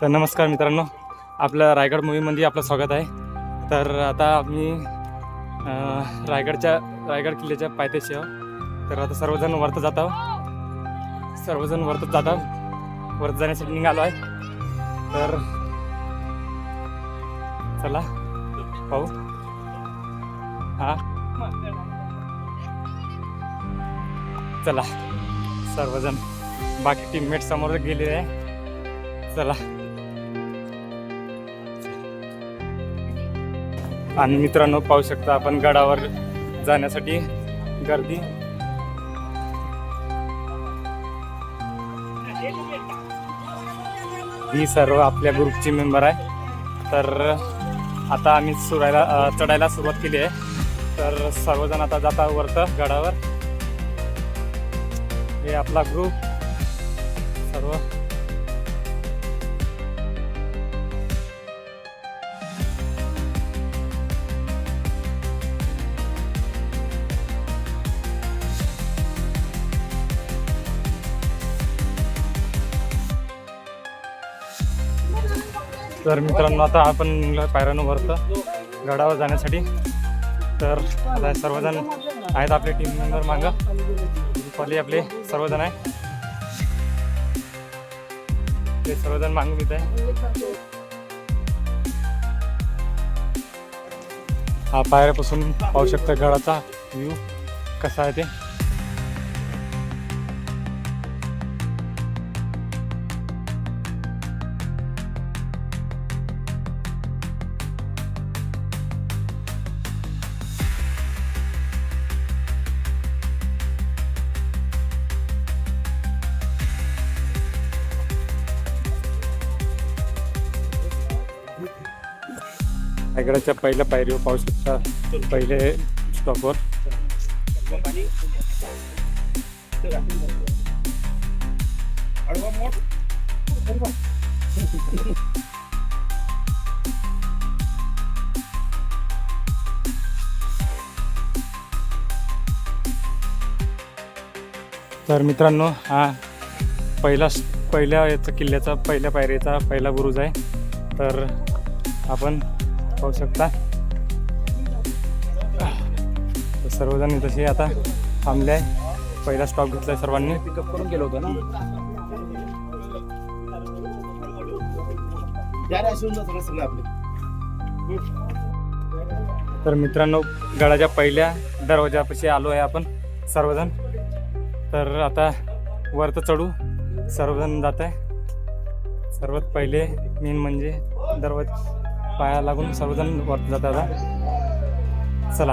तर नमस्कार मित्रांनो, आपल्या रायगड मूवीमध्ये आपलं स्वागत आहे. तर आता आम्ही रायगड किल्ल्याच्या पायथ्याशी आहोत. तर आता सर्वजण वरत जात आहोत. वरत जाण्यासाठी निघालो आहे. तर चला पाहू. चला सर्वजण बाकी टीममेट समोर गेले आहे. चला. आणि मित्रांनो पाहू शकता आपण गडावर जाण्यासाठी गर्दी. ही सर्व आपल्या ग्रुपची मेंबर आहे. तर आता आम्ही चढायला सुरुवात केली आहे. तर सर्वजण आता जाता वरतं गडावर. हे आपला ग्रुप सर्व. तर मित्रांनो आता आपण निघलो पायऱ्यानं वरतं गडावर जाण्यासाठी. तर आता सर्वजण आहेत आपले टीम मेंबर मागं. ग्रुपवाले आपले सर्वजण आहे. ते सर्वजण मागून येत आहे. हा पायऱ्यापासून पाहू शकता गडाचा व्ह्यू कसा आहे ते. रायगडाच्या पहिल्या पायरीवर पाहू शकता पहिले स्टॉपवर. तर मित्रांनो हा पहिल्या याचा किल्ल्याचा पहिल्या पायरीचा पहिला बुरुज आहे. तर आपण पाहू शकता सर्वजण तसे आता थांबले आहे. पहिला स्टॉप घेतलाय सर्वांनी. पिकअप करून गेलो होतो ना. तर मित्रांनो गडाच्या पहिल्या दरवाजापाशी आलो आहे आपण सर्वजण. तर आता वरत चढू सर्वजण जात आहे. सर्वात पहिले मेन म्हणजे पाया लागून सर्वजण वरत जातात. चला.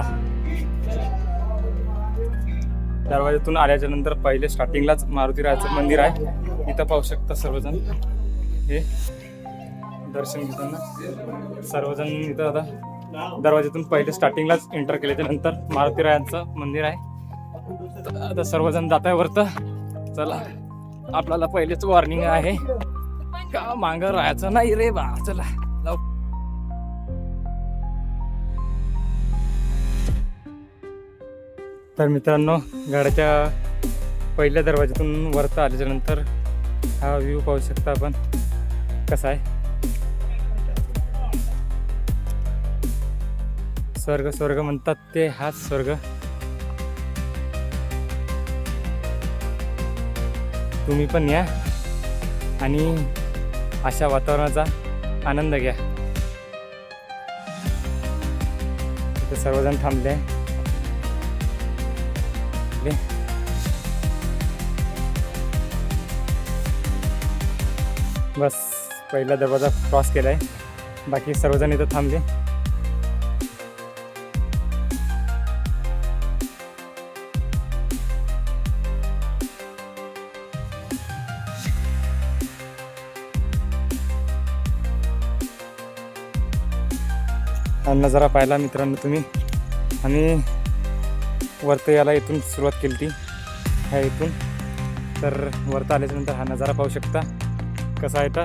दरवाजातून आल्याच्या नंतर पहिले स्टार्टिंगलाच मारुतीरायाचं मंदिर आहे. इथं पाहू शकता सर्वजण. हे दर्शन घेताना सर्वजण इथं आता दरवाजातून पहिले स्टार्टिंगलाच एंटर केल्याच्या नंतर मारुतीरायांचं मंदिर आहे. आता सर्वजण जात आहे वरत. चला आपल्याला पहिलेच वॉर्निंग आहे का मागं राहायचं नाही रे बा. चला जाऊ. तर मित्रांनो गडाच्या पहिल्या दरवाजातून वरतं आल्याच्या नंतर हा व्ह्यू पाहू शकता आपण कसा आहे. स्वर्ग म्हणतात ते हाच स्वर्ग. तुम्ही पण या आणि अशा वातावरणाचा आनंद घ्या. इथे सर्वजण थांबले. बस पहिला दरवाजा क्रॉस केलाय. बाकी सर्वजण इथं थांबले. हा नजारा पाहिला मित्रांनो तुम्ही. आणि वरतं याला इथून सुरुवात केली ती ह्या इथून. तर वरतं आल्याच्या नंतर हा नजारा पाहू शकता कसा आहे. तर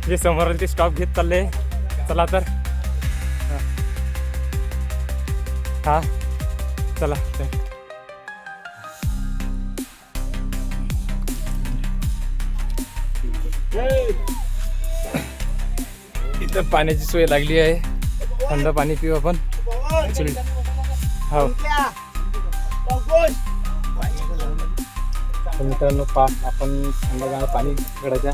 जे समोर ते स्टॉप घेत चालले. चला तर हा चला इथं पाण्याची सोय लागली आहे. थंड पाणी पिऊ आपण. हो मित्रांनो आपण थंडगार पाणी गडाच्या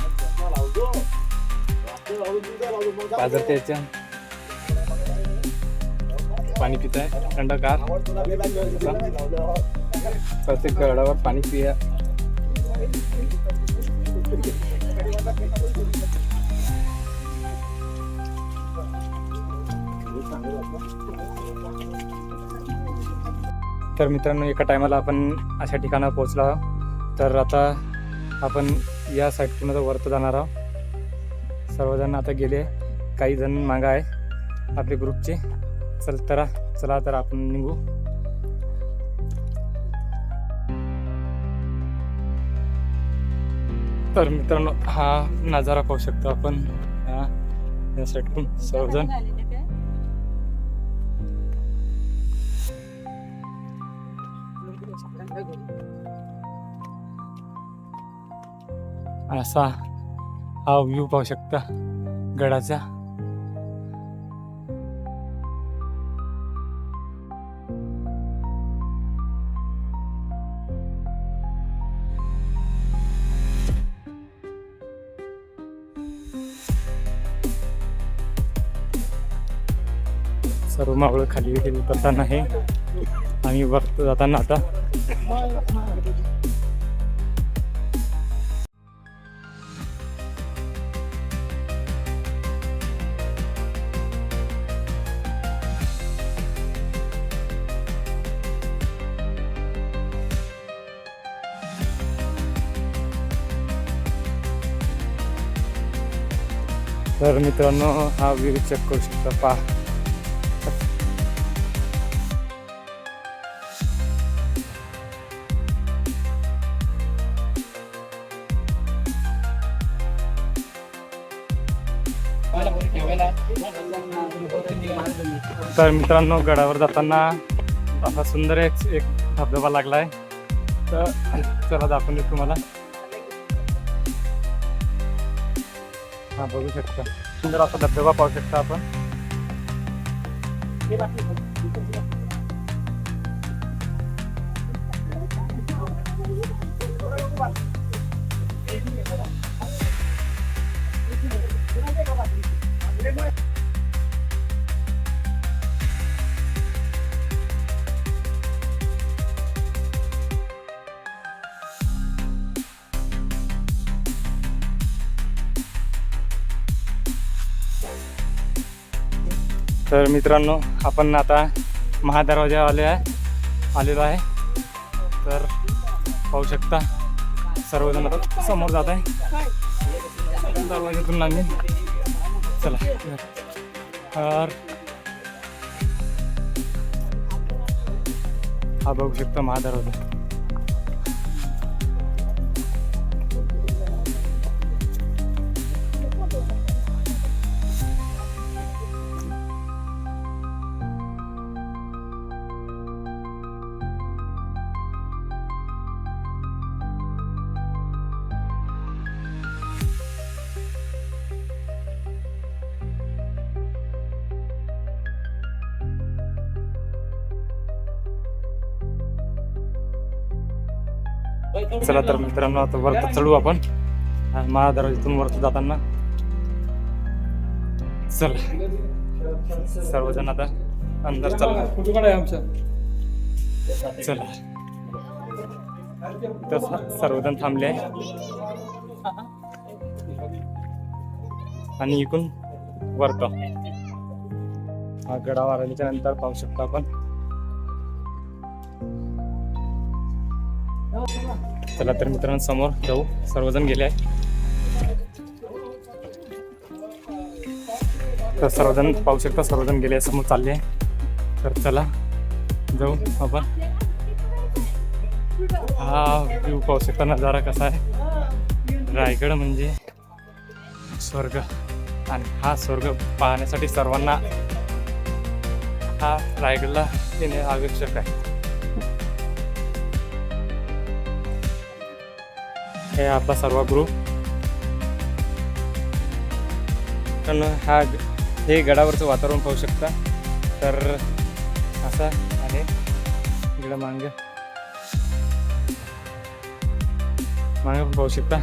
पाझरत्याच्या पाणी पित आहे थंडगार. प्रत्येक गडावर पाणी पिया. तर मित्रांनो एका टायमाला आपण अशा ठिकाणावर पोहोचलो आहोत. तर आता आपण या साईडतून आता वरती जाणार आहोत. सर्वजण आता गेले, काही जण मागं आहे आपले ग्रुपचे. चला तर आपण निघू. तर मित्रांनो हा नजारा पाहू शकतो आपण या साईडतून सर्वजण. असा हा व्ह्यू पाहू शकता गडाचा. सर्व मावळ खाली उतरताना आहे आणि वरती जाताना आता तर मित्रांनो हा व्ह्यू चेक करू शकता. पहा तर मित्रांनो गडावर जाताना असा सुंदर एक धबधबा लागलाय. तर चला दाखवून तुम्हाला. हा बघू शकता सुंदर असा धबधबा पाहू शकता आपण. तर मित्रांनो आपण आता महादरवाजा आलेलो आहे. तर पाहू शकता सर्वजण आता समोर जात आहे दरवाजातून आम्ही. चला तर हा बघू शकता महादरवाजा. चला तर मित्रांनो आता वरती चढू आपण महादरवाजातून वरती जाताना. चला सर्वजण आता अंदर चला. फोटो काढाय आमचा. चला सर्वजण थांबले आहे आणि इकडून वरत हा गडावर आल्याच्या नंतर पाहू शकतो आपण. चला तर मित्रांनो समोर जाऊ. सर्वजण गेले आहे. तर सर्वजण पाहू शकता सर्वजण गेले समोर चालले आहे. तर चला जाऊ आपण. हा व्ह्यू पाहू शकता नजारा कसा आहे. रायगड म्हणजे स्वर्ग आणि हा स्वर्ग पाहण्यासाठी सर्वांना हा रायगडला येणे आवश्यक आहे. हे आपला सर्व ग्रुप. पण हे गडावरचं वातावरण पाहू शकता. तर असं आहे इकडं मागे पण पाहू शकता.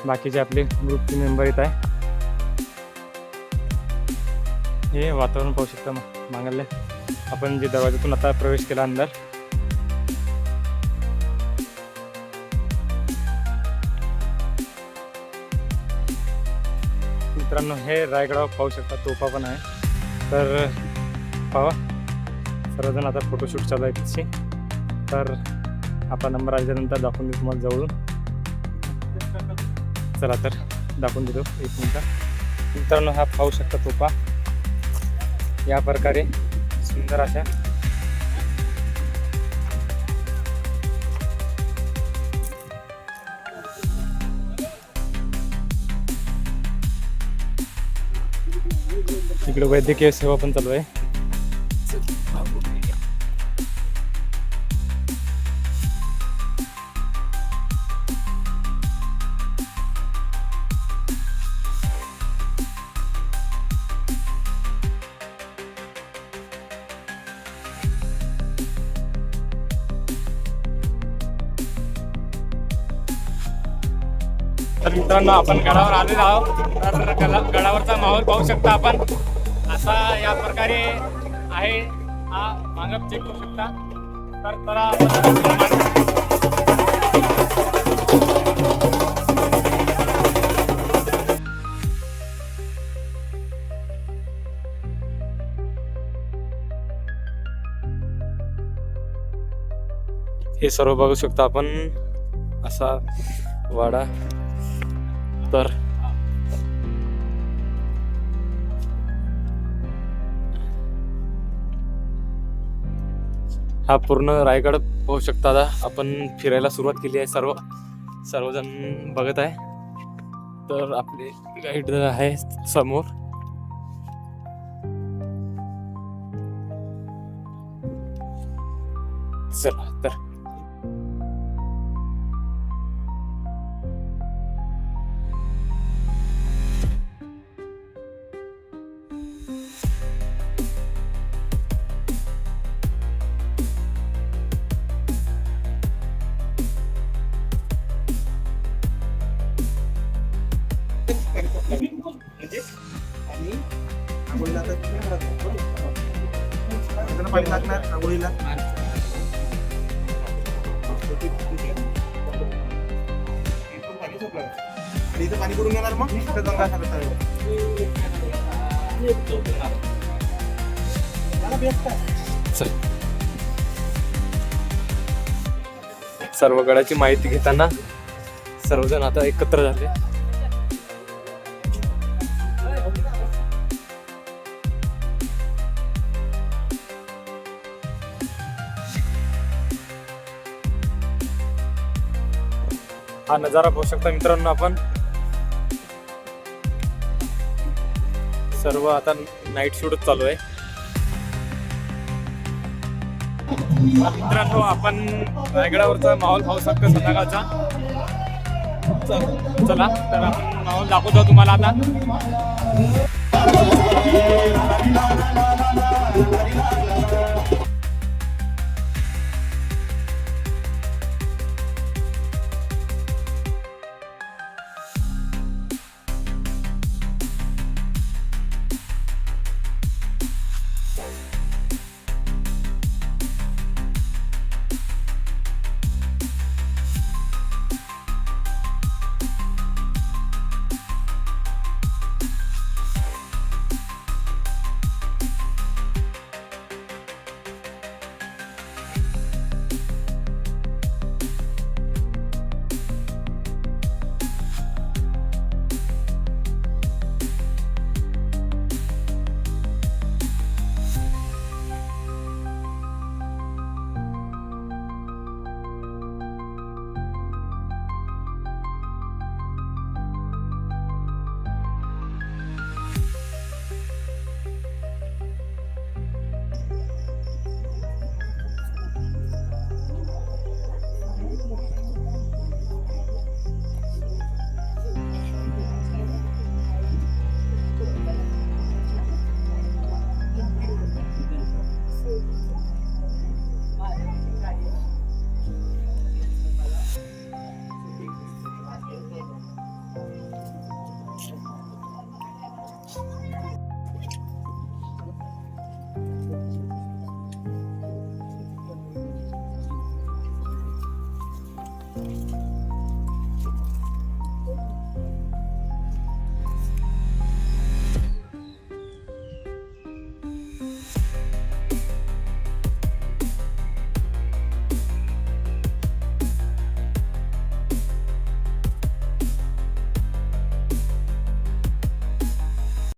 बाकीचे आपले ग्रुपचे मेंबर येत आहे. हे वातावरण पाहू शकता मागले. आपण जे दरवाजातून आता प्रवेश केला अंदर. मित्रांनो हे रायगडावर पाहू शकता तोफा पण आहे. तर पाहा सर्वजण आता फोटोशूट चालू आहे तिची. तर आपला नंबर आल्यानंतर दाखवून देतो तुम्हाला जवळून. चला तर दाखवून देतो 1 मिनिट. मित्रांनो हा पाहू शकता तोफा या प्रकारे सुंदर अशा. इकडे वैद्यकीय सेवा पण चालू आहे. तर मित्रांनो आपण गडावर आलेलो आहोत. तर गडावरचा माहोल पाहू शकता आपण. असा या प्रकारे आहे. हा मागप चेक करू शकता. तर चला हे सर्व बघू शकता आपण. असा वाडा. तर हा पूर्ण रायगड पाहू शकता. आता आपण फिरायला सुरुवात केली आहे. सर्वजण बघत आहे. तर आपले गाईड आहे समोर. चला तर पाणी लागणार आंघोळीला. आणि इथं पाणी करून येणार मग गंगा सागर. सर्व गडाची माहिती घेताना सर्वजण आता एकत्र झाले. हा नजारा पाहू शकता मित्रांनो आपण. सर्व आता नाईट शूटच चालू आहे. मित्रांनो आपण रायगडावरचा माहोल पाहू शकतो संध्याकाळचा. चला तर आपण माहोल दाखवतो तुम्हाला आता.